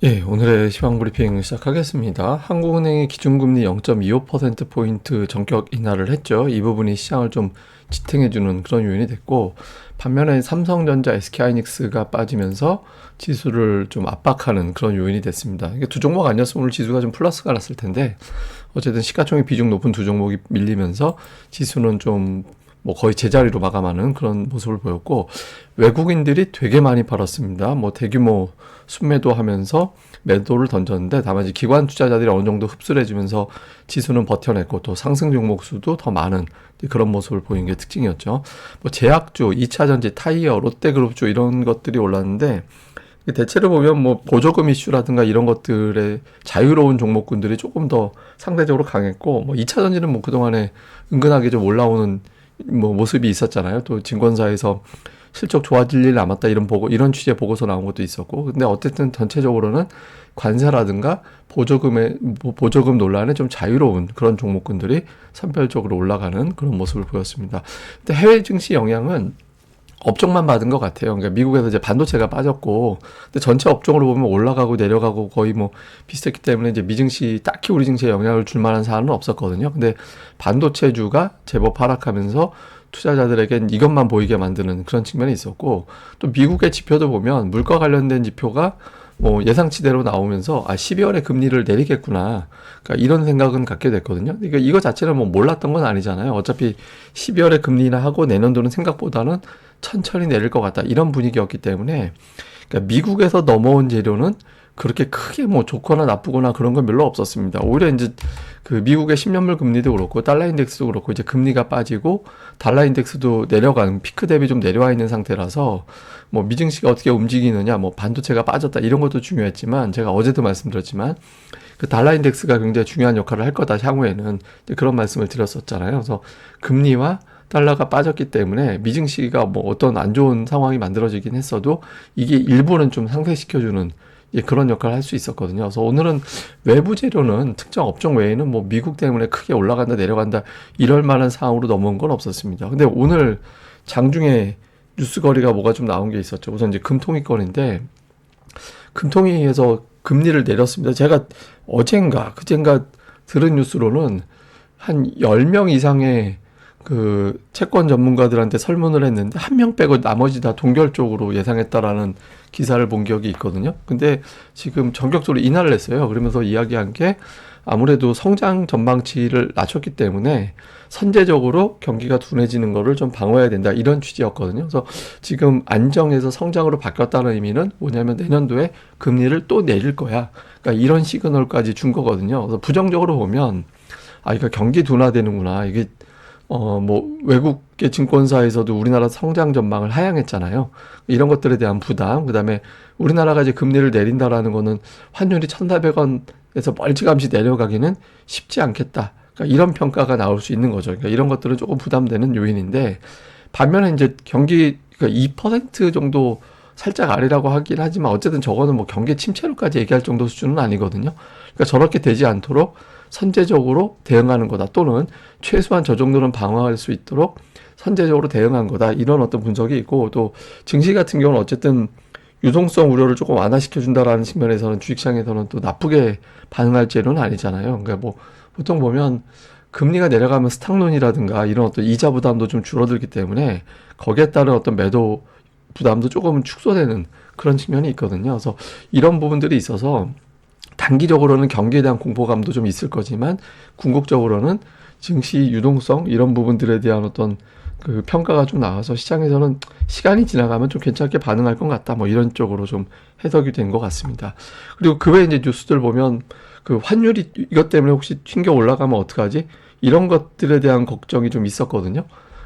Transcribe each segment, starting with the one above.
예, 오늘의 시황 브리핑 시작하겠습니다. 한국은행이 기준금리 0.25%포인트 전격 인하를 했죠. 이 부분이 시장을 좀 지탱해주는 그런 요인이 됐고, 반면에 삼성전자, SK하이닉스가 빠지면서 지수를 좀 압박하는 그런 요인이 됐습니다. 이게 두 종목 아니었으면 오늘 지수가 좀 플러스가 났을 텐데, 어쨌든 시가총액 비중 높은 두 종목이 밀리면서 지수는 좀 뭐 거의 제자리로 마감하는 그런 모습을 보였고, 외국인들이 되게 많이 팔았습니다. 뭐 대규모 순매도 하면서 매도를 던졌는데, 다만 이제 기관 투자자들이 어느 정도 흡수를 해주면서 지수는 버텨냈고, 또 상승 종목 수도 더 많은 그런 모습을 보인 게 특징이었죠. 뭐 제약주, 2차전지, 타이어, 롯데그룹주 이런 것들이 올랐는데, 대체로 보면 뭐 보조금 이슈라든가 이런 것들의 자유로운 종목군들이 조금 더 상대적으로 강했고, 뭐 2차전지는 뭐 그동안에 은근하게 좀 올라오는 뭐 모습이 있었잖아요. 또 증권사에서 실적 좋아질 일 남았다 이런 취지의 보고서 나온 것도 있었고, 근데 어쨌든 전체적으로는 관세라든가 보조금 논란에 좀 자유로운 그런 종목군들이 선별적으로 올라가는 그런 모습을 보였습니다. 근데 해외 증시 영향은 업종만 받은 것 같아요. 그러니까 미국에서 이제 반도체가 빠졌고, 근데 전체 업종으로 보면 올라가고 내려가고 거의 뭐 비슷했기 때문에 이제 미증시 딱히 우리 증시에 영향을 줄 만한 사안은 없었거든요. 근데 반도체주가 제법 하락하면서 투자자들에겐 이것만 보이게 만드는 그런 측면이 있었고, 또 미국의 지표도 보면 물가 관련된 지표가 뭐 예상치대로 나오면서 12월에 금리를 내리겠구나. 그러니까 이런 생각은 갖게 됐거든요. 그러니까 이거 자체는 뭐 몰랐던 건 아니잖아요. 어차피 12월에 금리나 하고 내년도는 생각보다는 천천히 내릴 것 같다. 이런 분위기였기 때문에, 그러니까 미국에서 넘어온 재료는 그렇게 크게 뭐 좋거나 나쁘거나 그런 건 별로 없었습니다. 오히려 이제 그 미국의 10년물 금리도 그렇고 달러 인덱스도 그렇고 이제 금리가 빠지고 달러 인덱스도 내려가는 피크 대비 좀 내려와 있는 상태라서, 뭐 미증시가 어떻게 움직이느냐, 뭐 반도체가 빠졌다 이런 것도 중요했지만, 제가 어제도 말씀드렸지만 그 달러 인덱스가 굉장히 중요한 역할을 할 거다 향후에는, 그런 말씀을 드렸었잖아요. 그래서 금리와 달러가 빠졌기 때문에 미증시가 뭐 어떤 안 좋은 상황이 만들어지긴 했어도 이게 일부는 좀 상쇄시켜주는 그런 역할을 할 수 있었거든요. 그래서 오늘은 외부 재료는 특정 업종 외에는 뭐 미국 때문에 크게 올라간다 내려간다 이럴 만한 상황으로 넘어온 건 없었습니다. 근데 오늘 장중에 뉴스거리가 뭐가 좀 나온 게 있었죠. 우선 이제 금통위 건인데, 금통위에서 금리를 내렸습니다. 제가 어젠가 그젠가 들은 뉴스로는 한 10명 이상의 그 채권 전문가들한테 설문을 했는데 한 명 빼고 나머지 다 동결적으로 예상했다라는 기사를 본 기억이 있거든요. 근데 지금 전격적으로 인하를 했어요. 그러면서 이야기한 게, 아무래도 성장 전망치를 낮췄기 때문에 선제적으로 경기가 둔해지는 거를 좀 방어해야 된다 이런 취지였거든요. 그래서 지금 안정해서 성장으로 바뀌었다는 의미는 뭐냐면 내년도에 금리를 또 내릴 거야. 그러니까 이런 시그널까지 준 거거든요. 그래서 부정적으로 보면 이거 경기 둔화되는구나. 이게 뭐 외국계 증권사에서도 우리나라 성장 전망을 하향했잖아요. 이런 것들에 대한 부담, 그다음에 우리나라가 이제 금리를 내린다라는 거는 환율이 1,400원에서 멀찌감치 내려가기는 쉽지 않겠다. 그러니까 이런 평가가 나올 수 있는 거죠. 그러니까 이런 것들은 조금 부담되는 요인인데, 반면에 이제 경기 그러니까 2% 정도 살짝 아래라고 하긴 하지만 어쨌든 저거는 뭐 경기 침체로까지 얘기할 정도 수준은 아니거든요. 그러니까 저렇게 되지 않도록 선제적으로 대응하는 거다, 또는 최소한 저 정도는 방어할 수 있도록 선제적으로 대응한 거다, 이런 어떤 분석이 있고, 또 증시 같은 경우는 어쨌든 유동성 우려를 조금 완화시켜 준다라는 측면에서는 주식시장에서는 또 나쁘게 반응할 재료는 아니잖아요. 그러니까 뭐 보통 보면 금리가 내려가면 스탁론이라든가 이런 어떤 이자 부담도 좀 줄어들기 때문에 거기에 따른 어떤 매도 부담도 조금 축소되는 그런 측면이 있거든요. 그래서 이런 부분들이 있어서 단기적으로는 경기에 대한 공포감도 좀 있을 거지만, 궁극적으로는 증시 유동성 이런 부분들에 대한 어떤 그 평가가 좀 나와서 시장에서는 시간이 지나가면 좀 괜찮게 반응할 것 같다, 뭐 이런 쪽으로 좀 해석이 된 것 같습니다. 그리고 그 외에 이제 뉴스들 보면 그 환율이 이것 때문에 혹시 튕겨 올라가면 어떡하지? 이런 것들에 대한 걱정이 좀 있었거든요.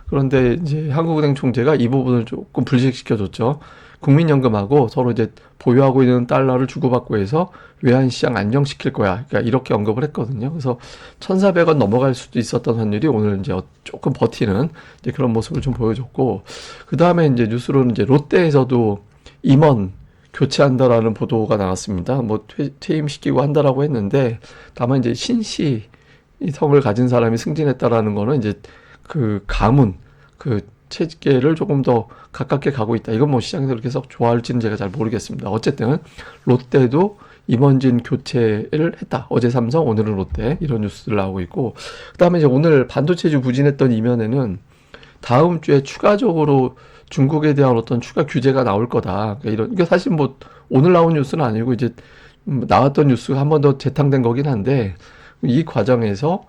그런데 이제 한국은행 총재가 이 부분을 조금 불식시켜줬죠. 국민연금하고 서로 이제 보유하고 있는 달러를 주고받고 해서 외환시장 안정시킬 거야. 그러니까 이렇게 언급을 했거든요. 그래서 1,400원 넘어갈 수도 있었던 환율이 오늘 이제 조금 버티는 이제 그런 모습을 좀 보여줬고, 그 다음에 이제 뉴스로는 이제 롯데에서도 임원 교체한다라는 보도가 나왔습니다. 뭐 퇴임시키고 한다라고 했는데, 다만 이제 신씨 성을 가진 사람이 승진했다라는 거는 이제 그 가문, 그 체계를 조금 더 가깝게 가고 있다. 이건 뭐 시장에서 그렇게 해서 좋아할지는 제가 잘 모르겠습니다. 어쨌든 롯데도 임원진 교체를 했다. 어제 삼성, 오늘은 롯데 이런 뉴스들 나오고 있고 그다음에 이제 오늘 반도체주 부진했던 이면에는 다음 주에 추가적으로 중국에 대한 어떤 추가 규제가 나올 거다. 그러니까 이런 이게 사실 뭐 오늘 나온 뉴스는 아니고 이제 나왔던 뉴스가 한 번 더 재탕된 거긴 한데 이 과정에서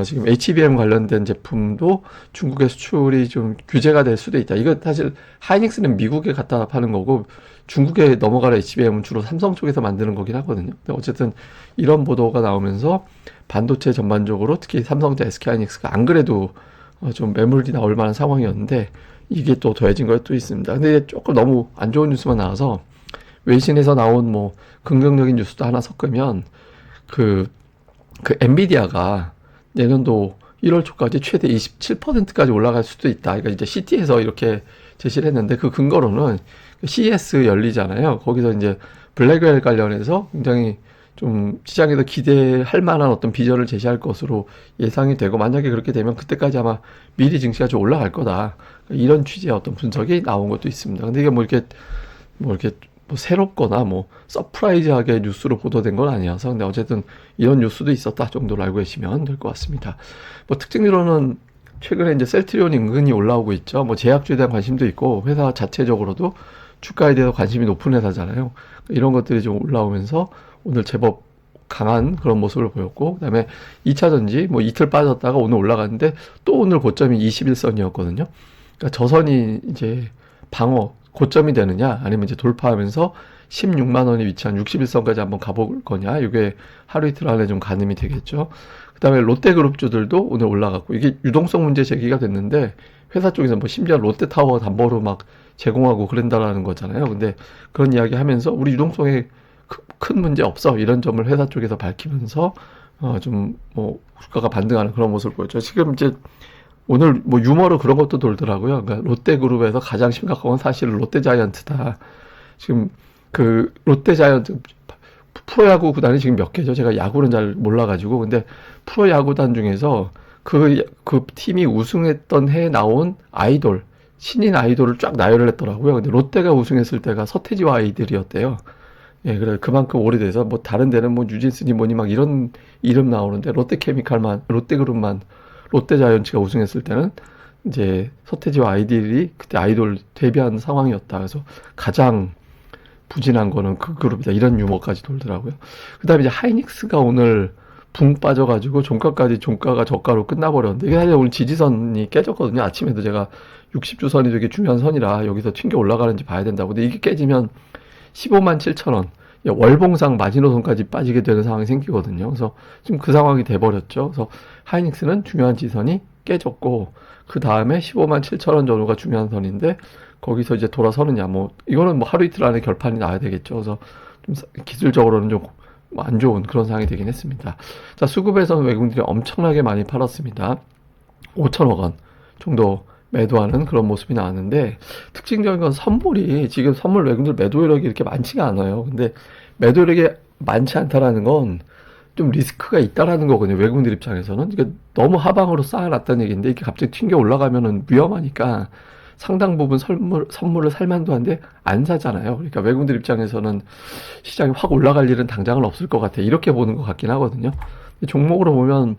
지금 HBM 관련된 제품도 중국의 수출이 좀 규제가 될 수도 있다. 이거 사실 하이닉스는 미국에 갖다 파는 거고 중국에 넘어갈 HBM은 주로 삼성 쪽에서 만드는 거긴 하거든요. 근데 어쨌든 이런 보도가 나오면서 반도체 전반적으로 특히 삼성전자, SK하이닉스가 안 그래도 좀 매물이 나올 만한 상황이었는데 이게 또 더해진 것도 있습니다. 근데 조금 너무 안 좋은 뉴스만 나와서 외신에서 나온 뭐 긍정적인 뉴스도 하나 섞으면 그 엔비디아가 내년도 1월 초까지 최대 27%까지 올라갈 수도 있다. 그러니까 이제 CT에서 이렇게 제시를 했는데 그 근거로는 CES 열리잖아요. 거기서 이제 블랙웰 관련해서 굉장히 좀 시장에서 기대할 만한 어떤 비전을 제시할 것으로 예상이 되고 만약에 그렇게 되면 그때까지 아마 미리 증시가 좀 올라갈 거다. 이런 취지의 어떤 분석이 나온 것도 있습니다. 근데 이게 뭐 이렇게 뭐 새롭거나 뭐 서프라이즈하게 뉴스로 보도된 건 아니어서 근데 어쨌든 이런 뉴스도 있었다 정도로 알고 계시면 될 것 같습니다. 뭐 특징으로는 최근에 이제 셀트리온이 은근히 올라오고 있죠. 뭐 제약주에 대한 관심도 있고 회사 자체적으로도 주가에 대해서 관심이 높은 회사잖아요. 이런 것들이 좀 올라오면서 오늘 제법 강한 그런 모습을 보였고 그다음에 2차 전지 뭐 이틀 빠졌다가 오늘 올라갔는데 또 오늘 고점이 21선이었거든요. 그러니까 저선이 이제 방어 고점이 되느냐 아니면 이제 돌파하면서 16만 원이 위치한 61선까지 한번 가볼 거냐 이게 하루 이틀 안에 좀 가늠이 되겠죠. 그다음에 롯데그룹주들도 오늘 올라갔고 이게 유동성 문제 제기가 됐는데 회사 쪽에서 뭐 심지어 롯데타워 담보로 막 제공하고 그런다라는 거잖아요. 근데 그런 이야기 하면서 우리 유동성에 큰 문제 없어 이런 점을 회사 쪽에서 밝히면서 좀 뭐 주가가 반등하는 그런 모습을 보였죠. 지금 이제 오늘 뭐 유머로 그런 것도 돌더라고요. 그러니까 롯데그룹에서 가장 심각한 건 사실 롯데자이언트다. 지금 그 롯데자이언트 프로야구 구단이 지금 몇 개죠? 제가 야구는 잘 몰라가지고 근데 프로야구단 중에서 그 팀이 우승했던 해에 나온 아이돌 신인 아이돌을 쫙 나열을 했더라고요. 근데 롯데가 우승했을 때가 서태지와 아이들이었대요. 예, 그래 그만큼 오래돼서 뭐 다른 데는 뭐 뉴진스니 뭐니 막 이런 이름 나오는데 롯데케미칼만 롯데그룹만 롯데자이언츠가 우승했을 때는 이제 서태지와 아이들이 그때 아이돌 데뷔한 상황이었다. 그래서 가장 부진한 거는 그 그룹이다. 이런 유머까지 돌더라고요. 그 다음에 이제 하이닉스가 오늘 붕 빠져가지고 종가가 저가로 끝나버렸는데 이게 사실 오늘 지지선이 깨졌거든요. 아침에도 제가 60주선이 되게 중요한 선이라 여기서 튕겨 올라가는지 봐야 된다고. 근데 이게 깨지면 15만 7천 원 월봉상 마지노선까지 빠지게 되는 상황이 생기거든요. 그래서 지금 그 상황이 돼버렸죠. 그래서 하이닉스는 중요한 지선이 깨졌고 그 다음에 15만 7천 원 정도가 중요한 선인데 거기서 이제 돌아서느냐 뭐 이거는 뭐 하루 이틀 안에 결판이 나야 되겠죠. 그래서 좀 기술적으로는 좀 안 좋은 그런 상황이 되긴 했습니다. 자, 수급에서는 외국인들이 엄청나게 많이 팔았습니다. 5천억 원 정도 매도하는 그런 모습이 나왔는데 특징적인 건 선물이 지금 선물 외국인들 매도 이력이 이렇게 많지가 않아요. 근데 매도 이력이 많지 않다라는 건 좀 리스크가 있다라는 거거든요. 외국인들 입장에서는. 그러니까 너무 하방으로 쌓아놨다는 얘기인데 이게 갑자기 튕겨 올라가면은 위험하니까 상당 부분 선물을 살만도 한데 안 사잖아요. 그러니까 외국인들 입장에서는 시장이 확 올라갈 일은 당장은 없을 것 같아. 이렇게 보는 것 같긴 하거든요. 종목으로 보면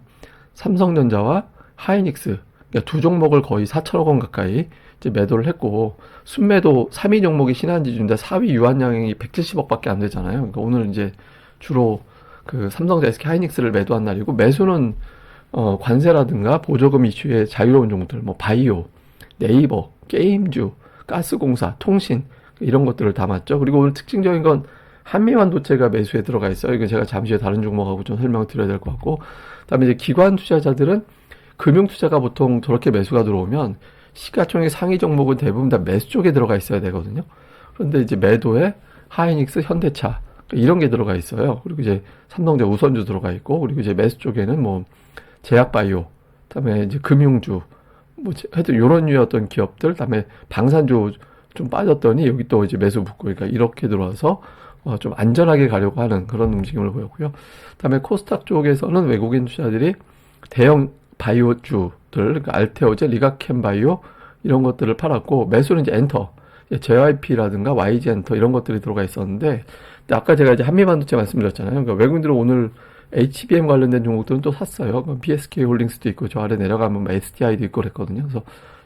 삼성전자와 하이닉스 그러니까 두 종목을 거의 4천억 원 가까이 이제 매도를 했고 순매도 3위 종목이 신한지주인데 4위 유한양이 170억밖에 안 되잖아요. 그러니까 오늘 이제 주로 그 삼성전자, SK 하이닉스를 매도한 날이고 매수는 관세라든가 보조금 이슈에 자유로운 종목들 뭐 바이오, 네이버, 게임주, 가스공사, 통신 이런 것들을 담았죠. 그리고 오늘 특징적인 건 한미환도체가 매수에 들어가 있어요. 이건 제가 잠시 후에 다른 종목하고 좀 설명을 드려야 될 것 같고 그다음에 이제 기관 투자자들은 금융투자가 보통 저렇게 매수가 들어오면 시가총액 상위 종목은 대부분 다 매수 쪽에 들어가 있어야 되거든요. 그런데 이제 매도에 하이닉스, 현대차 이런 게 들어가 있어요. 그리고 이제 삼성전자 우선주 들어가 있고 그리고 이제 매수 쪽에는 뭐 제약바이오, 그다음에 이제 금융주 뭐 하여튼 요런 류의 어떤 기업들, 그다음에 방산주 좀 빠졌더니 여기 또 이제 매수 붙고 그러니까 이렇게 들어와서 좀 안전하게 가려고 하는 그런 움직임을 보였고요. 그다음에 코스닥 쪽에서는 외국인 투자들이 대형 바이오주들, 그러니까 알테오제, 리가캠바이오 이런 것들을 팔았고 매수는 이제 엔터, JYP라든가 YG 엔터 이런 것들이 들어가 있었는데 근데 아까 제가 이제 한미반도체 말씀드렸잖아요. 그러니까 외국인들은 오늘 HBM 관련된 종목들은 또 샀어요. BSK 홀딩스도 있고 저 아래 내려가면 뭐 STI도 있고 그랬거든요. 그래서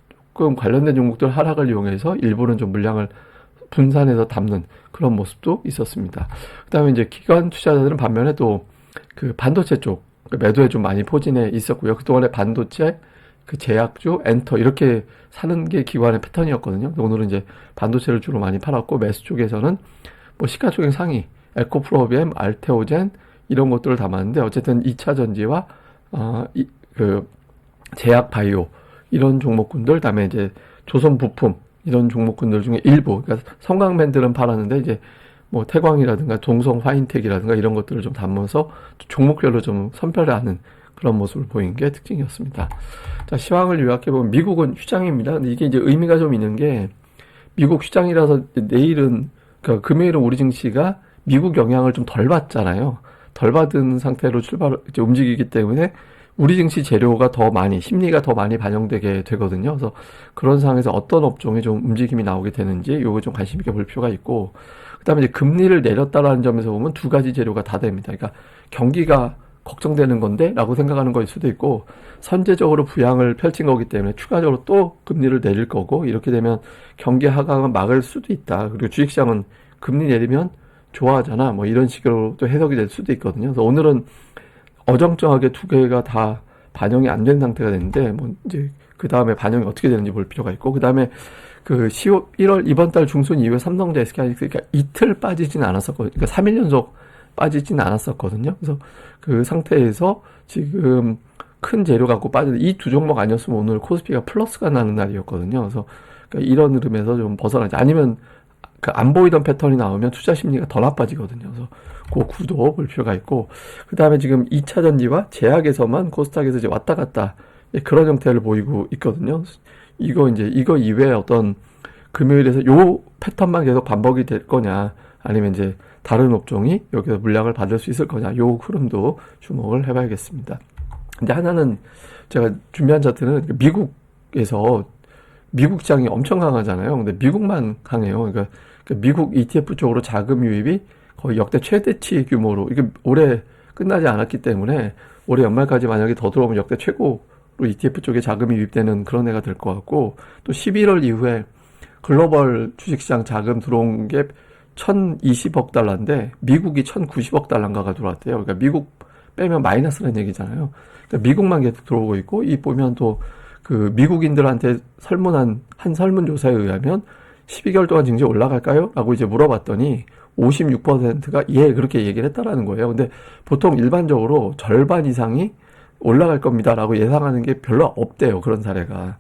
조금 관련된 종목들 하락을 이용해서 일부는 좀 물량을 분산해서 담는 그런 모습도 있었습니다. 그다음에 이제 기관 투자자들은 반면에 또 그 반도체 쪽 매도에 좀 많이 포진해 있었고요. 그동안에 반도체, 그 제약주, 엔터 이렇게 사는 게 기관의 패턴이었거든요. 오늘은 이제 반도체를 주로 많이 팔았고 매수 쪽에서는 뭐 시가총액 상위, 에코프로비엠, 알테오젠 이런 것들을 담았는데 어쨌든 2차 전지와 그 제약 바이오 이런 종목군들, 다음에 이제 조선 부품 이런 종목군들 중에 일부, 그러니까 성광밴드는 팔았는데 이제 뭐 태광이라든가 동성 화인텍이라든가 이런 것들을 좀 담으면서 종목별로 좀 선별하는 그런 모습을 보인 게 특징이었습니다. 자, 시황을 요약해보면 미국은 휴장입니다. 근데 이게 이제 의미가 좀 있는 게 미국 휴장이라서 내일은, 그러니까 금요일은 우리 증시가 미국 영향을 좀 덜 받잖아요. 덜 받은 상태로 이제 움직이기 때문에 우리 증시 재료가 더 많이, 심리가 더 많이 반영되게 되거든요. 그래서 그런 상황에서 어떤 업종에 좀 움직임이 나오게 되는지 요거 좀 관심 있게 볼 필요가 있고, 그 다음에 이제 금리를 내렸다라는 점에서 보면 두 가지 재료가 다 됩니다. 그러니까 경기가 걱정되는 건데 라고 생각하는 거일 수도 있고, 선제적으로 부양을 펼친 거기 때문에 추가적으로 또 금리를 내릴 거고, 이렇게 되면 경기 하강은 막을 수도 있다. 그리고 주식시장은 금리 내리면 좋아하잖아. 뭐 이런 식으로 또 해석이 될 수도 있거든요. 그래서 오늘은 어정쩡하게 두 개가 다 반영이 안 된 상태가 됐는데, 뭐 이제 그 다음에 반영이 어떻게 되는지 볼 필요가 있고, 그 다음에 그 1월 이번 달 중순 이후에 삼성전자, SK하이닉스 그러니까 이틀 빠지진 않았었거든요. 그러니까 3일 연속 빠지진 않았었거든요. 그래서 그 상태에서 지금 큰 재료 갖고 빠지는 이 두 종목 아니었으면 오늘 코스피가 플러스가 나는 날이었거든요. 그래서 그러니까 이런 흐름에서 좀 벗어나지, 아니면 그 안 보이던 패턴이 나오면 투자 심리가 더 나빠지거든요. 그래서 그 구도 볼 필요가 있고, 그 다음에 지금 2차 전지와 제약에서만 코스닥에서 이제 왔다 갔다 그런 형태를 보이고 있거든요. 이거 이외에 어떤 금요일에서 요 패턴만 계속 반복이 될 거냐, 아니면 이제 다른 업종이 여기서 물량을 받을 수 있을 거냐, 요 흐름도 주목을 해봐야겠습니다. 근데 하나는 제가 준비한 차트는 미국에서 미국 시장이 엄청 강하잖아요. 근데 미국만 강해요. 그러니까 미국 ETF 쪽으로 자금 유입이 거의 역대 최대치 규모로, 이게 올해 끝나지 않았기 때문에 올해 연말까지 만약에 더 들어오면 역대 최고로 ETF 쪽에 자금이 유입되는 그런 해가 될 것 같고, 또 11월 이후에 글로벌 주식시장 자금 들어온 게 1020억 달러인데 미국이 1090억 달러인가가 들어왔대요. 그러니까 미국 빼면 마이너스라는 얘기잖아요. 그러니까 미국만 계속 들어오고 있고, 이 보면 또 그 미국인들한테 한 설문조사에 의하면 12개월 동안 증시 올라갈까요? 라고 이제 물어봤더니 56%가 예, 그렇게 얘기를 했다라는 거예요. 근데 보통 일반적으로 절반 이상이 올라갈 겁니다 라고 예상하는 게 별로 없대요, 그런 사례가.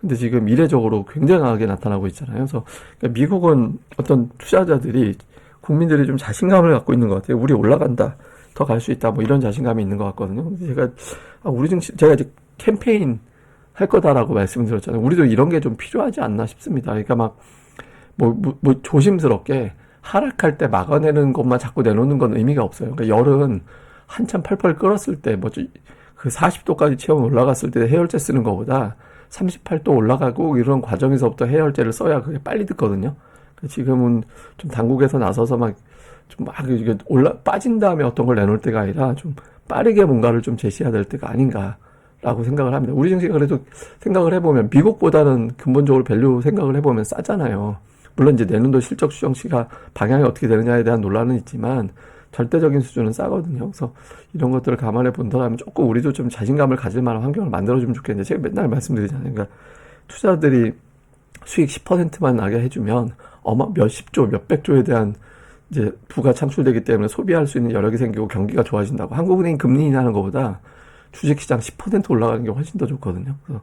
근데 지금 이례적으로 굉장하게 나타나고 있잖아요. 그래서 그러니까 미국은 어떤 투자자들이, 국민들이 좀 자신감을 갖고 있는 것 같아요. 우리 올라간다, 더 갈 수 있다, 뭐 이런 자신감이 있는 것 같거든요. 근데 제가 이제 캠페인 할 거다라고 말씀드렸잖아요. 우리도 이런 게 좀 필요하지 않나 싶습니다. 그러니까 막 조심스럽게 하락할 때 막아내는 것만 자꾸 내놓는 건 의미가 없어요. 그러니까 열은 한참 펄펄 끓었을 때, 그 40도까지 체온 올라갔을 때 해열제 쓰는 것보다 38도 올라가고 이런 과정에서부터 해열제를 써야 그게 빨리 듣거든요. 지금은 좀 당국에서 나서서 이게 빠진 다음에 어떤 걸 내놓을 때가 아니라 좀 빠르게 뭔가를 좀 제시해야 될 때가 아닌가라고 생각을 합니다. 우리 증시가 그래도 생각을 해보면 미국보다는 근본적으로 밸류 생각을 해보면 싸잖아요. 물론 이제 내년도 실적 추정치가 방향이 어떻게 되느냐에 대한 논란은 있지만 절대적인 수준은 싸거든요. 그래서 이런 것들을 감안해 본다면 조금 우리도 좀 자신감을 가질 만한 환경을 만들어주면 좋겠는데, 제가 맨날 말씀드리잖아요. 그러니까 투자들이 수익 10%만 나게 해주면 몇십 조, 몇백 조에 대한 이제 부가 창출되기 때문에 소비할 수 있는 여력이 생기고 경기가 좋아진다고. 한국은행 금리 인하하는 것보다 주식시장 10% 올라가는 게 훨씬 더 좋거든요. 그래서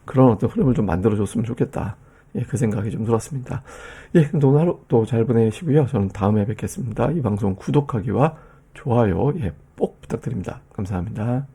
그런 어떤 흐름을 좀 만들어줬으면 좋겠다. 예, 그 생각이 좀 들었습니다. 예, 그럼 오늘 하루 또 잘 보내시고요. 저는 다음에 뵙겠습니다. 이 방송 구독하기와 좋아요, 꼭 부탁드립니다. 감사합니다.